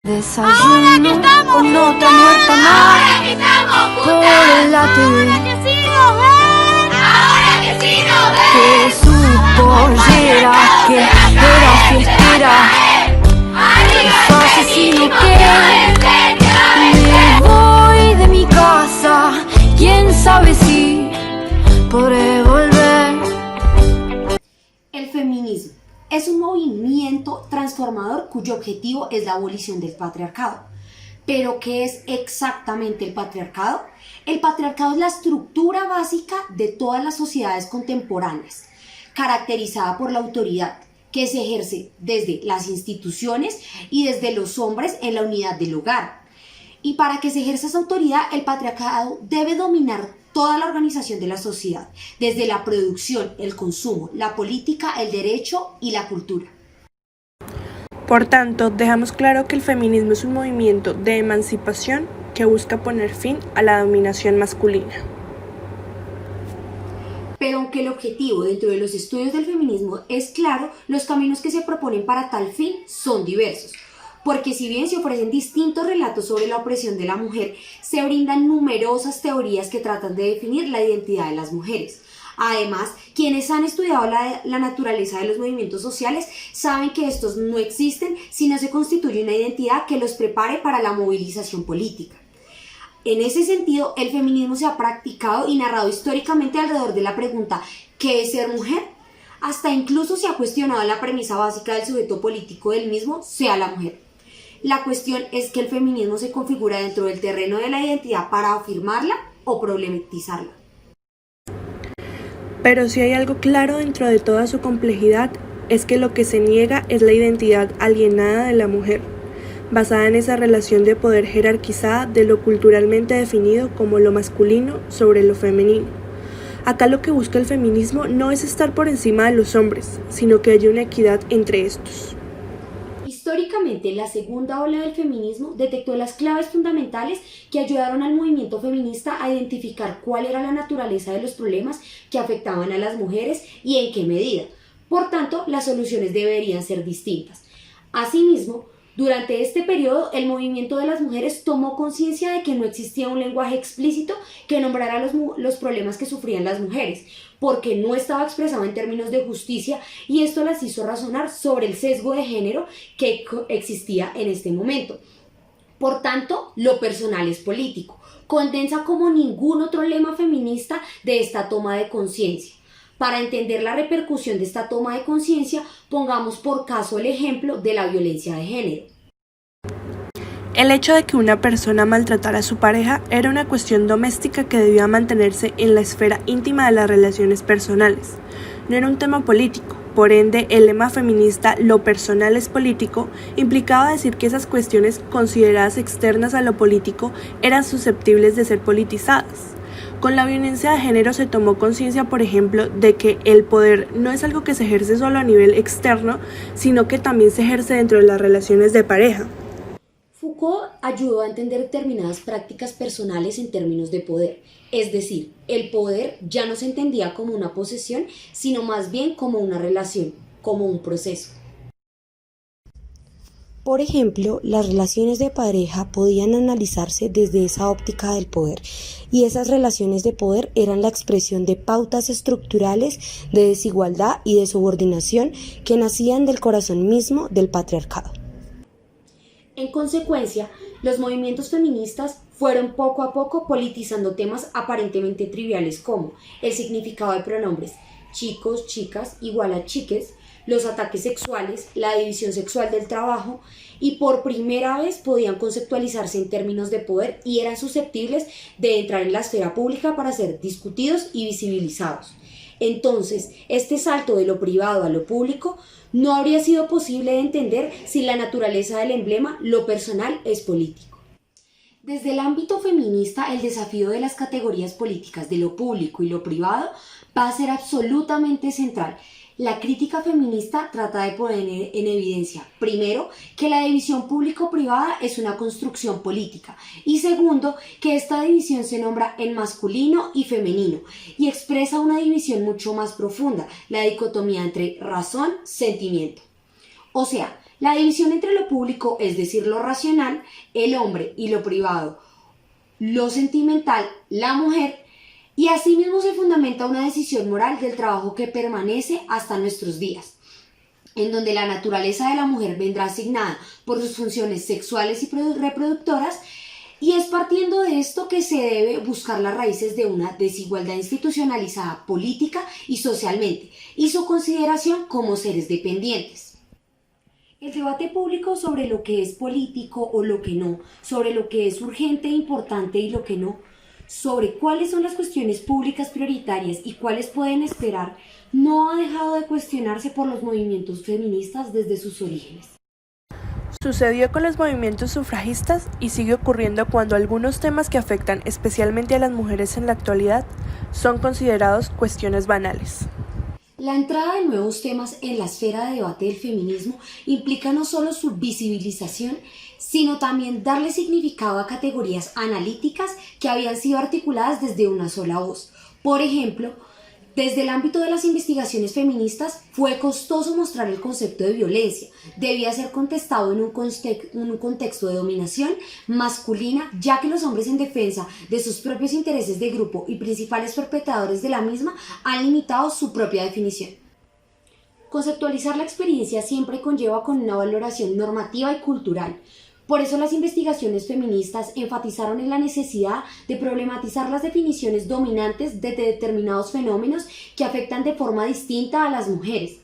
Desayuno con nota muerta más por la TV. Ahora que sí nos ven. Que su pollera, que era fiestera. Su asesino que me voy de mi casa. Quién sabe si podré volver. El feminismo es un movimiento transformador cuyo objetivo es la abolición del patriarcado. ¿Pero qué es exactamente el patriarcado? El patriarcado es la estructura básica de todas las sociedades contemporáneas, caracterizada por la autoridad que se ejerce desde las instituciones y desde los hombres en la unidad del hogar. Y para que se ejerza esa autoridad, el patriarcado debe dominar toda la organización de la sociedad, desde la producción, el consumo, la política, el derecho y la cultura. Por tanto, dejamos claro que el feminismo es un movimiento de emancipación que busca poner fin a la dominación masculina. Pero aunque el objetivo dentro de los estudios del feminismo es claro, los caminos que se proponen para tal fin son diversos. Porque si bien se ofrecen distintos relatos sobre la opresión de la mujer, se brindan numerosas teorías que tratan de definir la identidad de las mujeres. Además, quienes han estudiado la naturaleza de los movimientos sociales saben que estos no existen si no se constituye una identidad que los prepare para la movilización política. En ese sentido, el feminismo se ha practicado y narrado históricamente alrededor de la pregunta ¿qué es ser mujer? Hasta incluso se ha cuestionado la premisa básica del sujeto político del mismo, sea la mujer. La cuestión es que el feminismo se configura dentro del terreno de la identidad para afirmarla o problematizarla. Pero si hay algo claro dentro de toda su complejidad, es que lo que se niega es la identidad alienada de la mujer, basada en esa relación de poder jerarquizada de lo culturalmente definido como lo masculino sobre lo femenino. Acá lo que busca el feminismo no es estar por encima de los hombres, sino que haya una equidad entre estos. Históricamente, la segunda ola del feminismo detectó las claves fundamentales que ayudaron al movimiento feminista a identificar cuál era la naturaleza de los problemas que afectaban a las mujeres y en qué medida. Por tanto, las soluciones deberían ser distintas. Asimismo, durante este periodo, el movimiento de las mujeres tomó conciencia de que no existía un lenguaje explícito que nombrara los problemas que sufrían las mujeres, porque no estaba expresado en términos de justicia, y esto las hizo razonar sobre el sesgo de género que existía en este momento. Por tanto, lo personal es político, condensa como ningún otro lema feminista de esta toma de conciencia. Para entender la repercusión de esta toma de conciencia, pongamos por caso el ejemplo de la violencia de género. El hecho de que una persona maltratara a su pareja era una cuestión doméstica que debía mantenerse en la esfera íntima de las relaciones personales. No era un tema político. Por ende, el lema feminista "lo personal es político" implicaba decir que esas cuestiones consideradas externas a lo político eran susceptibles de ser politizadas. Con la violencia de género se tomó conciencia, por ejemplo, de que el poder no es algo que se ejerce solo a nivel externo, sino que también se ejerce dentro de las relaciones de pareja. Foucault ayudó a entender determinadas prácticas personales en términos de poder, es decir, el poder ya no se entendía como una posesión, sino más bien como una relación, como un proceso. Por ejemplo, las relaciones de pareja podían analizarse desde esa óptica del poder, y esas relaciones de poder eran la expresión de pautas estructurales de desigualdad y de subordinación que nacían del corazón mismo del patriarcado. En consecuencia, los movimientos feministas fueron poco a poco politizando temas aparentemente triviales como el significado de pronombres chicos, chicas, igual a chiques, los ataques sexuales, la división sexual del trabajo, y por primera vez podían conceptualizarse en términos de poder y eran susceptibles de entrar en la esfera pública para ser discutidos y visibilizados. Entonces, este salto de lo privado a lo público no habría sido posible de entender sin la naturaleza del emblema "lo personal es político". Desde el ámbito feminista, el desafío de las categorías políticas de lo público y lo privado va a ser absolutamente central. La crítica feminista trata de poner en evidencia, primero, que la división público-privada es una construcción política, y segundo, que esta división se nombra en masculino y femenino, y expresa una división mucho más profunda, la dicotomía entre razón-sentimiento. O sea, La división entre lo público, es decir, lo racional, el hombre, y lo privado, lo sentimental, la mujer, y asimismo se fundamenta una decisión moral del trabajo que permanece hasta nuestros días, en donde la naturaleza de la mujer vendrá asignada por sus funciones sexuales y reproductoras, y es partiendo de esto que se debe buscar las raíces de una desigualdad institucionalizada política y socialmente, y su consideración como seres dependientes. El debate público sobre lo que es político o lo que no, sobre lo que es urgente e importante y lo que no, sobre cuáles son las cuestiones públicas prioritarias y cuáles pueden esperar, no ha dejado de cuestionarse por los movimientos feministas desde sus orígenes. Sucedió con los movimientos sufragistas y sigue ocurriendo cuando algunos temas que afectan especialmente a las mujeres en la actualidad son considerados cuestiones banales. La entrada de nuevos temas en la esfera de debate del feminismo implica no solo su visibilización, sino también darle significado a categorías analíticas que habían sido articuladas desde una sola voz. Por ejemplo, desde el ámbito de las investigaciones feministas fue costoso mostrar el concepto de violencia. Debía ser contestado en un contexto de dominación masculina, ya que los hombres en defensa de sus propios intereses de grupo y principales perpetradores de la misma han limitado su propia definición. Conceptualizar la experiencia siempre conlleva con una valoración normativa y cultural. Por eso las investigaciones feministas enfatizaron en la necesidad de problematizar las definiciones dominantes de determinados fenómenos que afectan de forma distinta a las mujeres.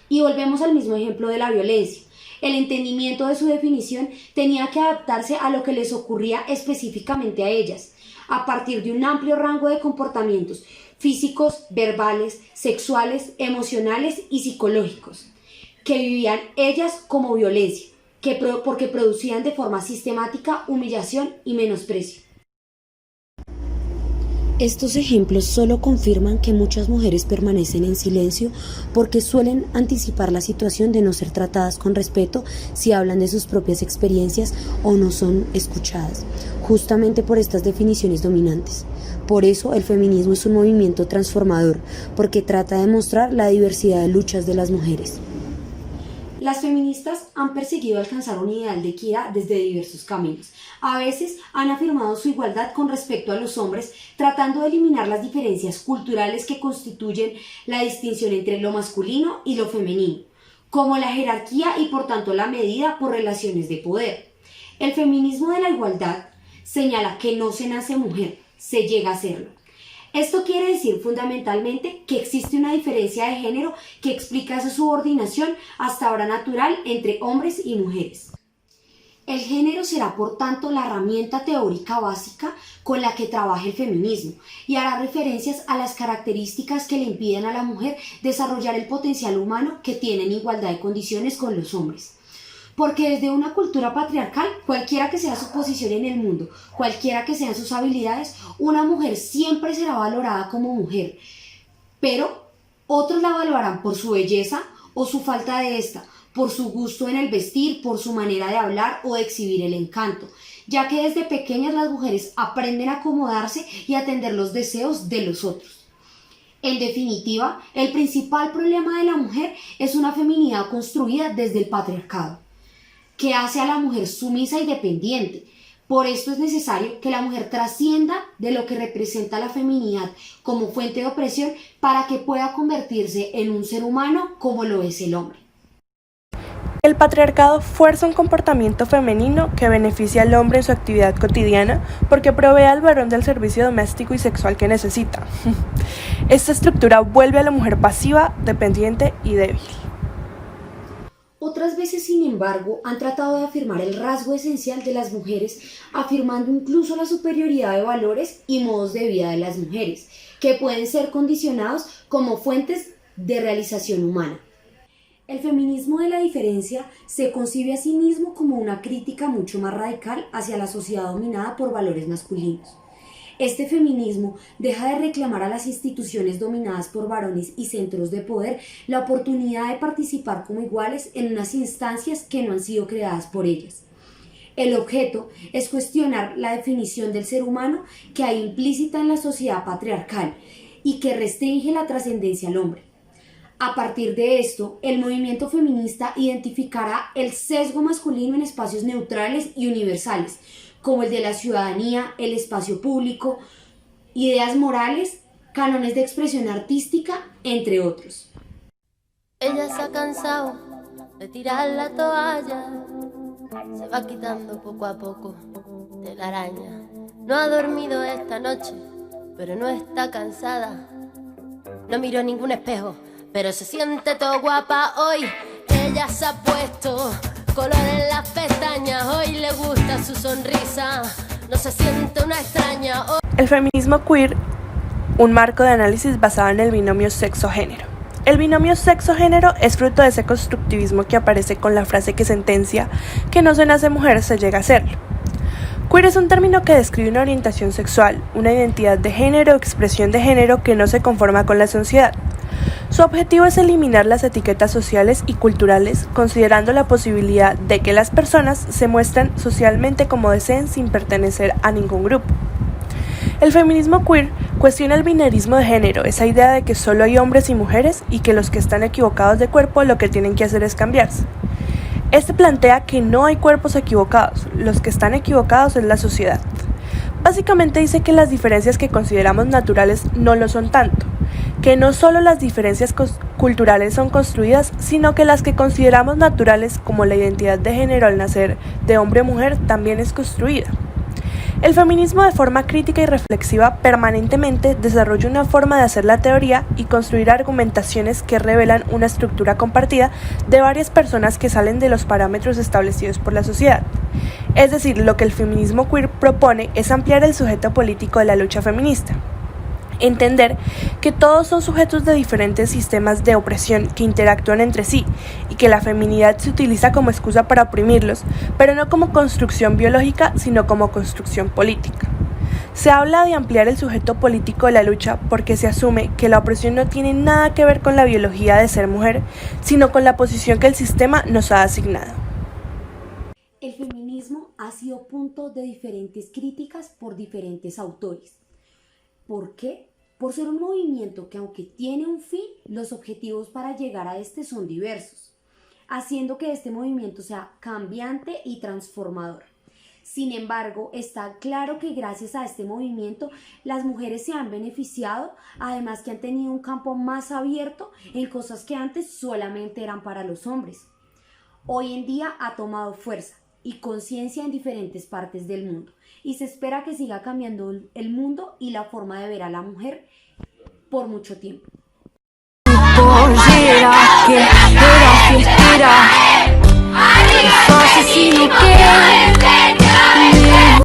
Y volvemos al mismo ejemplo de la violencia. El entendimiento de su definición tenía que adaptarse a lo que les ocurría específicamente a ellas, a partir de un amplio rango de comportamientos físicos, verbales, sexuales, emocionales y psicológicos, que vivían ellas como violencia, porque producían de forma sistemática humillación y menosprecio. Estos ejemplos solo confirman que muchas mujeres permanecen en silencio porque suelen anticipar la situación de no ser tratadas con respeto si hablan de sus propias experiencias o no son escuchadas, justamente por estas definiciones dominantes. Por eso el feminismo es un movimiento transformador, porque trata de mostrar la diversidad de luchas de las mujeres. Las feministas han perseguido alcanzar un ideal de equidad desde diversos caminos. A veces han afirmado su igualdad con respecto a los hombres, tratando de eliminar las diferencias culturales que constituyen la distinción entre lo masculino y lo femenino, como la jerarquía y por tanto la medida por relaciones de poder. El feminismo de la igualdad señala que no se nace mujer, se llega a serlo. Esto quiere decir fundamentalmente que existe una diferencia de género que explica esa subordinación hasta ahora natural entre hombres y mujeres. El género será por tanto la herramienta teórica básica con la que trabaja el feminismo y hará referencias a las características que le impiden a la mujer desarrollar el potencial humano que tiene en igualdad de condiciones con los hombres. Porque desde una cultura patriarcal, cualquiera que sea su posición en el mundo, cualquiera que sean sus habilidades, una mujer siempre será valorada como mujer. Pero otros la valorarán por su belleza o su falta de esta, por su gusto en el vestir, por su manera de hablar o de exhibir el encanto, ya que desde pequeñas las mujeres aprenden a acomodarse y atender los deseos de los otros. En definitiva, el principal problema de la mujer es una feminidad construida desde el patriarcado, que hace a la mujer sumisa y dependiente. Por esto es necesario que la mujer trascienda de lo que representa la feminidad como fuente de opresión para que pueda convertirse en un ser humano como lo es el hombre. El patriarcado fuerza un comportamiento femenino que beneficia al hombre en su actividad cotidiana porque provee al varón del servicio doméstico y sexual que necesita. Esta estructura vuelve a la mujer pasiva, dependiente y débil. Otras veces, sin embargo, han tratado de afirmar el rasgo esencial de las mujeres, afirmando incluso la superioridad de valores y modos de vida de las mujeres, que pueden ser condicionados como fuentes de realización humana. El feminismo de la diferencia se concibe a sí mismo como una crítica mucho más radical hacia la sociedad dominada por valores masculinos. Este feminismo deja de reclamar a las instituciones dominadas por varones y centros de poder la oportunidad de participar como iguales en unas instancias que no han sido creadas por ellas. El objeto es cuestionar la definición del ser humano que hay implícita en la sociedad patriarcal y que restringe la trascendencia al hombre. A partir de esto, el movimiento feminista identificará el sesgo masculino en espacios neutrales y universales, como el de la ciudadanía, el espacio público, ideas morales, cánones de expresión artística, entre otros. Ella se ha cansado de tirar la toalla, se va quitando poco a poco de la araña. No ha dormido esta noche, pero no está cansada. No miró ningún espejo, pero se siente todo guapa hoy. Ella se ha puesto color en las pestañas, hoy le gusta su sonrisa, no se siente una extraña hoy. El feminismo queer, un marco de análisis basado en el binomio sexo-género. El binomio sexo-género es fruto de ese constructivismo que aparece con la frase que sentencia que no se nace mujer, se llega a serlo. Queer es un término que describe una orientación sexual, una identidad de género o expresión de género que no se conforma con la sociedad. Su objetivo es eliminar las etiquetas sociales y culturales, considerando la posibilidad de que las personas se muestren socialmente como deseen sin pertenecer a ningún grupo. El feminismo queer cuestiona el binarismo de género, esa idea de que solo hay hombres y mujeres y que los que están equivocados de cuerpo lo que tienen que hacer es cambiarse. Este plantea que no hay cuerpos equivocados, los que están equivocados es la sociedad. Básicamente dice que las diferencias que consideramos naturales no lo son tanto, que no solo las diferencias culturales son construidas, sino que las que consideramos naturales, como la identidad de género al nacer de hombre o mujer, también es construida. El feminismo de forma crítica y reflexiva permanentemente desarrolla una forma de hacer la teoría y construir argumentaciones que revelan una estructura compartida de varias personas que salen de los parámetros establecidos por la sociedad. Es decir, lo que el feminismo queer propone es ampliar el sujeto político de la lucha feminista. Entender que todos son sujetos de diferentes sistemas de opresión que interactúan entre sí y que la feminidad se utiliza como excusa para oprimirlos, pero no como construcción biológica, sino como construcción política. Se habla de ampliar el sujeto político de la lucha porque se asume que la opresión no tiene nada que ver con la biología de ser mujer, sino con la posición que el sistema nos ha asignado. El feminismo ha sido punto de diferentes críticas por diferentes autores. ¿Por qué? Por ser un movimiento que, aunque tiene un fin, los objetivos para llegar a este son diversos, haciendo que este movimiento sea cambiante y transformador. Sin embargo, está claro que gracias a este movimiento las mujeres se han beneficiado, además que han tenido un campo más abierto en cosas que antes solamente eran para los hombres. Hoy en día ha tomado fuerza y conciencia en diferentes partes del mundo, y se espera que siga cambiando el mundo y la forma de ver a la mujer por mucho tiempo. Será que era fiestera? Eso asesino que